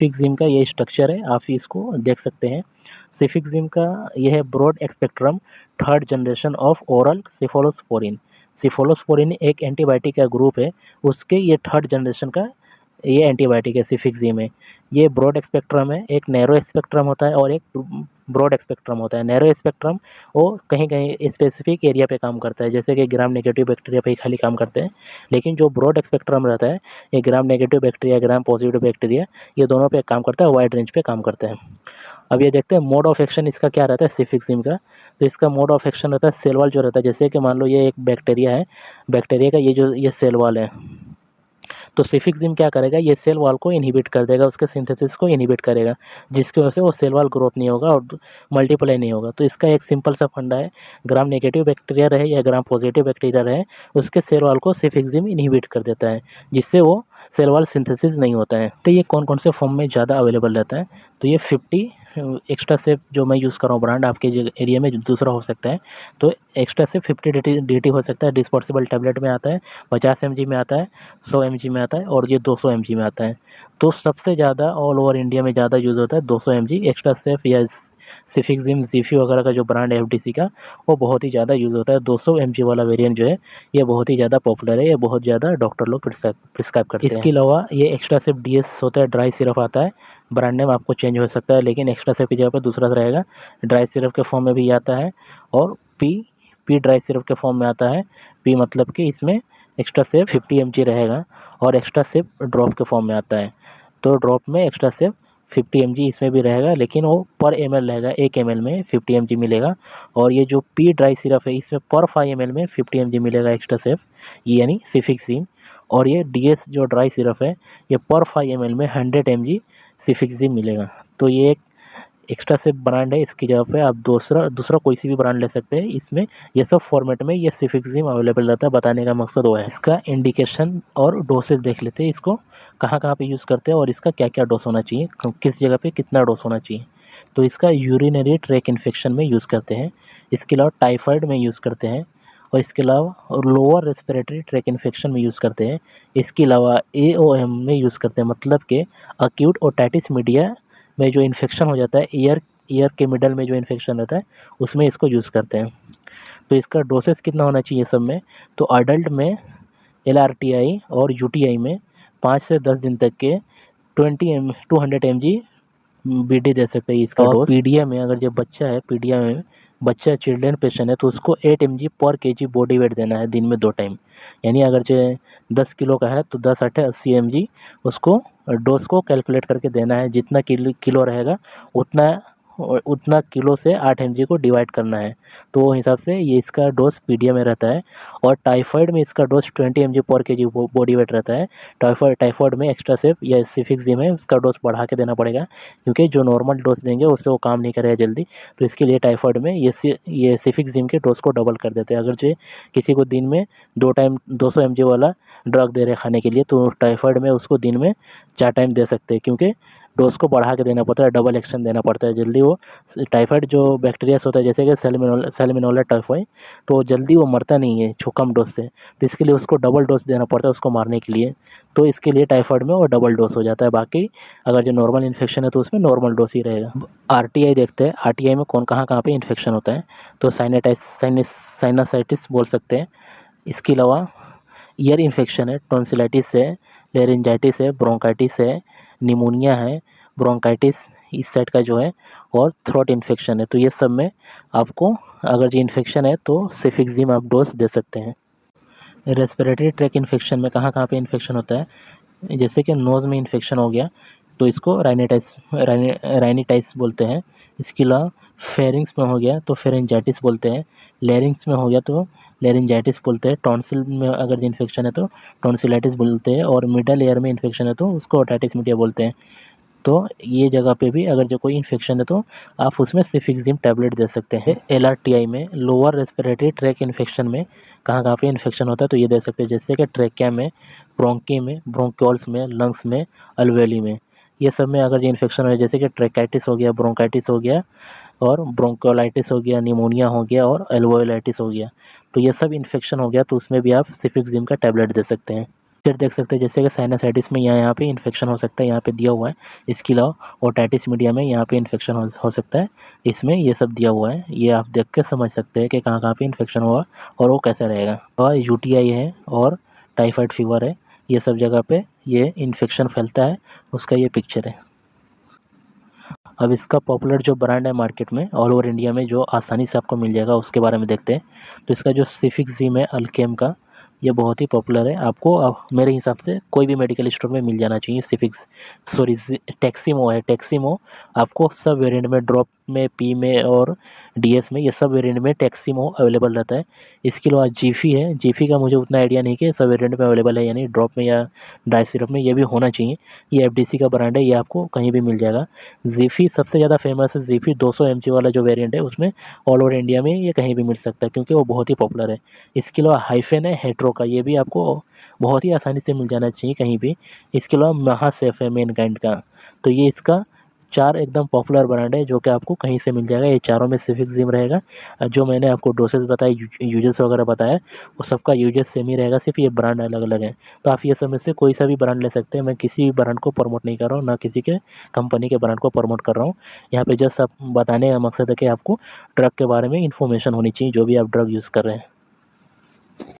सिफिक्जिम का ये स्ट्रक्चर है, आप इसको देख सकते हैं। सिफिक्जिम का यह है broad spectrum third generation of oral cephalosporin. Cephalosporin एक एंटीबायोटिक का ग्रुप है, उसके ये थर्ड जनरेशन का ये एंटीबायोटिक है सिफिक्जिम है। ये ब्रॉड स्पेक्ट्रम है, एक नैरो स्पेक्ट्रम होता है और एक ब्रॉड स्पेक्ट्रम होता है। नैरो स्पेक्ट्रम वो कहीं कहीं स्पेसिफिक एरिया पे काम करता है, जैसे कि ग्राम नेगेटिव बैक्टीरिया पे ही खाली काम करते हैं। लेकिन जो ब्रॉड स्पेक्ट्रम रहता है, ये gram negative bacteria, gram positive bacteria, ये दोनों पे काम करता है, वाइड रेंज पे काम करता है। अब ये देखते हैं मोड ऑफ एक्शन इसका क्या रहता है सिफिक्जिम का। तो इसका मोड ऑफ एक्शन रहता है सेल वॉल जो रहता है, जैसे कि मान लो ये एक बैक्टीरिया है, बैक्टीरिया का ये सेल वॉल है, तो सिफिक्जिम क्या करेगा, ये सेल वॉल को इनहिबिट कर देगा, उसके सिंथेसिस को इनहिबिट करेगा, जिसकी वजह से वो सेल वॉल ग्रोथ नहीं होगा और मल्टीप्लाई नहीं होगा। तो इसका एक सिंपल सा फंडा है, ग्राम नेगेटिव बैक्टीरिया रहे या ग्राम पॉजिटिव बैक्टीरिया रहे, उसके सेल वॉल को सिफिक्जिम इनहिबिट कर देता है, जिससे वो सेल वॉल सिंथेसिस नहीं होता है। तो ये कौन कौन से फॉर्म में ज़्यादा अवेलेबल रहता है, तो ये 50 एक्स्ट्रा सेफ जो मैं यूज़ कर रहा हूँ ब्रांड, आपके एरिया में दूसरा हो सकता है, तो एक्स्ट्रा सेफ 50 डी हो सकता है। डिस्पोजेबल टैबलेट में आता है, 50 mg में आता है, 100 mg में आता है और ये 200 mg में आता है। तो सबसे ज़्यादा ऑल ओवर इंडिया में ज़्यादा यूज़ होता है 200 mg एक्स्ट्रा सेफ या सिफिक्जिम, जीफी वगैरह का जो ब्रांड है एफडीसी का, वो बहुत ही ज़्यादा यूज़ होता है। 200 mg वाला वेरिएंट जो है ये बहुत ही ज़्यादा पॉपुलर है, ये बहुत ज़्यादा डॉक्टर लोग प्रिस्क्राइब करते हैं। इसके अलावा ये एक्स्ट्रा सेफ डीएस होता है, ड्राई सिरप आता है, ब्रांड नेम आपको चेंज हो सकता है, लेकिन एक्स्ट्रा सेफ की जगह पर दूसरा रहेगा। ड्राई सिरप के फॉर्म में भी आता है और पी ड्राई सिरप के फॉर्म में आता है। पी मतलब कि इसमें एक्स्ट्रा सेफ 50 mg रहेगा और एक्स्ट्रा सेफ ड्रॉप के फॉर्म में आता है। तो ड्रॉप में एक्स्ट्रा सेफ 50 mg इसमें भी रहेगा, लेकिन वो पर ml रहेगा, 1 ml में 50 mg मिलेगा। और ये जो पी ड्राई सिरप है इसमें पर 5 ml में 50 mg मिलेगा एक्स्ट्रा सेफ, ये यानी सिफिक्जिम। और ये डीएस जो ड्राई सिरप है ये पर 5 ml में 100 mg सिफिक्जिम मिलेगा। तो ये एक एक्स्ट्रा सेफ ब्रांड है, इसकी जगह पे आप दूसरा दूसरा कोई सी भी ब्रांड ले सकते हैं। इसमें ये सब फॉर्मेट में ये सिफिक्जिम अवेलेबल रहता है, बताने का मकसद वो है। इसका इंडिकेशन और डोसेज देख लेते हैं, इसको कहाँ कहाँ पे यूज़ करते हैं और इसका क्या क्या डोज होना चाहिए, किस जगह पे कितना डोज होना चाहिए। तो इसका यूरिनरी ट्रैक इन्फेक्शन में यूज़ करते हैं, इसके अलावा टाइफाइड में यूज़ करते हैं, और इसके अलावा लोअर रेस्पिरेटरी ट्रैक इन्फेक्शन में यूज़ करते हैं। इसके अलावा एओएम में यूज़ करते हैं, मतलब कि अक्यूट ओटाइटिस मीडिया में जो इन्फेक्शन हो जाता है, ईयर के मिडल में जो इन्फेक्शन रहता है उसमें इसको यूज़ करते हैं। तो इसका डोसेस कितना होना चाहिए सब में, तो अडल्ट में एलआरटीआई और यूटीआई में 5 से 10 दिन तक के 200 mg बीडी दे सकते हैं इसका डोज। पीडिया में अगर जो बच्चा है, पीडिया में बच्चा चिल्ड्रन पेशेंट है, तो उसको 8 mg पर केजी बॉडी वेट देना है दिन में 2 टाइम। यानी अगर जो 10 किलो का है तो 10 8 80 mg उसको डोज को कैलकुलेट करके देना है। जितना किलो रहेगा उतना किलो से 8 mg को डिवाइड करना है, तो वो हिसाब से ये इसका डोज पीडिया में रहता है। और टाइफाइड में इसका डोज 20 mg पर केजी बॉडी वेट रहता है। टाइफाइड में एक्स्ट्रा सेफ या सिफिक्जिम है, उसका डोज बढ़ा के देना पड़ेगा, क्योंकि जो नॉर्मल डोज देंगे उससे वो काम नहीं करेगा जल्दी। तो इसके लिए टाइफाइड में ये सिफिक्जिम के डोज को डबल कर देते हैं। अगर जो किसी को दिन में 2 टाइम 200 mg वाला ड्रग दे रहे खाने के लिए, तो टाइफाइड में उसको दिन में 4 टाइम दे सकते हैं, क्योंकि डोज को बढ़ा के देना पड़ता है, डबल एक्शन देना पड़ता है जल्दी। वो टाइफाइड जो बैक्टीरिया होता है, जैसे कि सैल्मोनेला टाइफाइड, तो जल्दी वो मरता नहीं है कम डोज से, तो इसके लिए उसको डबल डोज देना पड़ता है उसको मारने के लिए। तो इसके लिए टाइफाइड में वो डबल डोज हो जाता है। बाकी अगर जो नॉर्मल इन्फेक्शन है तो उसमें नॉर्मल डोज ही रहेगा। आरटीआई देखते हैं, आरटीआई में कहाँ पे इन्फेक्शन होता है, तो साइनसाइटिस बोल सकते हैं। इसके अलावा ईयर इन्फेक्शन है, टॉन्सिलाइटिस है, लेरिंजाइटिस है, ब्रोंकाइटिस है, निमोनिया है, ब्रोंकाइटिस इस साइड का जो है, और थ्रोट इन्फेक्शन है। तो ये सब में आपको अगर जो इन्फेक्शन है तो सिफिक्जिम आप डोज दे सकते हैं। रेस्पिरेटरी ट्रैक इन्फेक्शन में कहाँ पे इन्फेक्शन होता है, जैसे कि नोज़ में इन्फेक्शन हो गया तो इसको राइनिटाइस बोलते हैं। इसके अलावा फेरिंग्स में हो गया तो फेरेंजाइटिस बोलते हैं। लेरिंग्स में हो गया तो लेरिंजाइटिस बोलते हैं। टॉन्सिल में अगर इन्फेक्शन है तो टॉन्सिलाइटिस बोलते हैं। और मिडल एयर में इन्फेक्शन है तो उसको ओटाइटिस मीडिया बोलते हैं। तो ये जगह पे भी अगर जो कोई इन्फेक्शन है तो आप उसमें सिफिक्जिम टैबलेट दे सकते हैं। एलआरटीआई में लोअर रेस्पिरेटरी ट्रैक इन्फेक्शन में कहाँ पे इन्फेक्शन होता है तो ये दे सकते हैं, जैसे कि ट्रैकिया में, ब्रोंकी में, ब्रोंक्योल्स में, लंग्स में, अल्वेली में। ये सब में अगर जो इन्फेक्शन हो, जैसे कि ट्रैकाइटिस हो गया, ब्रोंकाइटिस हो गया, और ब्रोंकोलाइटिस हो गया, निमोनिया हो गया, और एल्वोलाइटिस हो गया, तो ये सब इन्फेक्शन हो गया तो उसमें भी आप सिफिक्जिम का टैबलेट दे सकते हैं। फिर देख सकते हैं जैसे कि साइनसाइटिस में यहाँ पे इन्फेक्शन हो सकता है, यहाँ पे दिया हुआ है। इसके अलावा ओटाइटिस मीडिया में यहाँ पे इन्फेक्शन हो सकता है, इसमें ये सब दिया हुआ है। ये आप देख के समझ सकते हैं कि कहाँ-कहाँ पे इन्फेक्शन हुआ और वो कैसा रहेगा। और यूटीआई है और टाइफाइड फीवर है, ये सब जगह पे ये इन्फेक्शन फैलता है, उसका ये पिक्चर है। अब इसका पॉपुलर जो ब्रांड है मार्केट में ऑल ओवर इंडिया में, जो आसानी से आपको मिल जाएगा, उसके बारे में देखते हैं। तो इसका जो सिफिक्सिम है अल्केम का, ये बहुत ही पॉपुलर है। आपको मेरे हिसाब से कोई भी मेडिकल स्टोर में मिल जाना चाहिए। टेक्सिमो है, टेक्सिमो आपको सब वेरिएंट में, ड्रॉप में, पी में और डीएस में, ये सब वेरिएंट में टेक्सिमो अवेलेबल रहता है। इसके अलावा जीफी है, जीफी का मुझे उतना आइडिया नहीं कि सब वेरिएंट में अवेलेबल है, यानी ड्रॉप में या ड्राई सिरप में, ये भी होना चाहिए। ये एफडीसी का ब्रांड है, ये आपको कहीं भी मिल जाएगा। ज़ीफ़ी सबसे ज़्यादा फेमस है, ज़ीफ़ी 200 एमजी वाला जो वेरिएंट है, उसमें ऑल ओवर इंडिया में ये कहीं भी मिल सकता है, क्योंकि वो बहुत ही पॉपुलर है। इसके अलावा हाइफ़ेन है हेट्रो का, ये भी आपको बहुत ही आसानी से मिल जाना चाहिए कहीं भी। इसके अलावा महासेफ है मैनकाइंड का। तो ये इसका 4 एकदम पॉपुलर ब्रांड है, जो कि आपको कहीं से मिल जाएगा। ये चारों में सिफिक्सिम रहेगा। जो मैंने आपको डोसेज बताए, यूजेस वगैरह बताया, वो सबका यूजेस सेम ही रहेगा, सिर्फ ये ब्रांड अलग-अलग है। तो आप ये सब में से कोई सा भी ब्रांड ले सकते हैं। मैं किसी भी ब्रांड को प्रमोट नहीं कर रहा हूँ, ना किसी के कंपनी के ब्रांड को प्रमोट कर रहा हूँ। यहाँ पे जस्ट आप बताने का मकसद है कि आपको ड्रग के बारे में इन्फॉर्मेशन होनी चाहिए, जो भी आप ड्रग यूज़ कर रहे हैं।